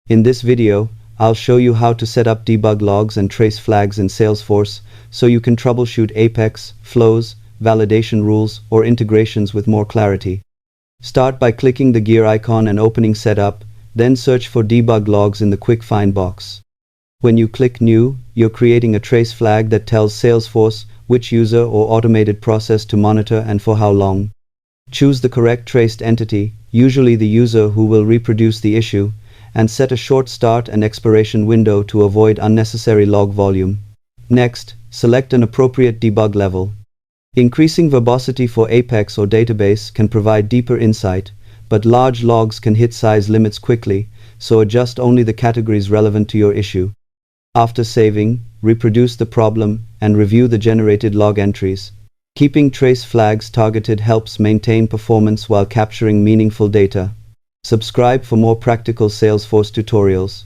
In this video, I'll show you how to set up debug logs and trace flags in Salesforce so you can troubleshoot Apex, flows, validation rules, or integrations with more clarity. Start by clicking the gear icon and opening Setup, then search for debug logs in the quick find box. When you click New, you're creating a trace flag that tells Salesforce which user or automated process to monitor and for how long. Choose the correct traced entity, usually the user who will reproduce the issue, and set a short start and expiration window to avoid unnecessary log volume. Next, select an appropriate debug level. Increasing verbosity for Apex or database can provide deeper insight, but large logs can hit size limits quickly, so adjust only the categories relevant to your issue. After saving, reproduce the problem and review the generated log entries. Keeping trace flags targeted helps maintain performance while capturing meaningful data. Subscribe for more practical Salesforce tutorials.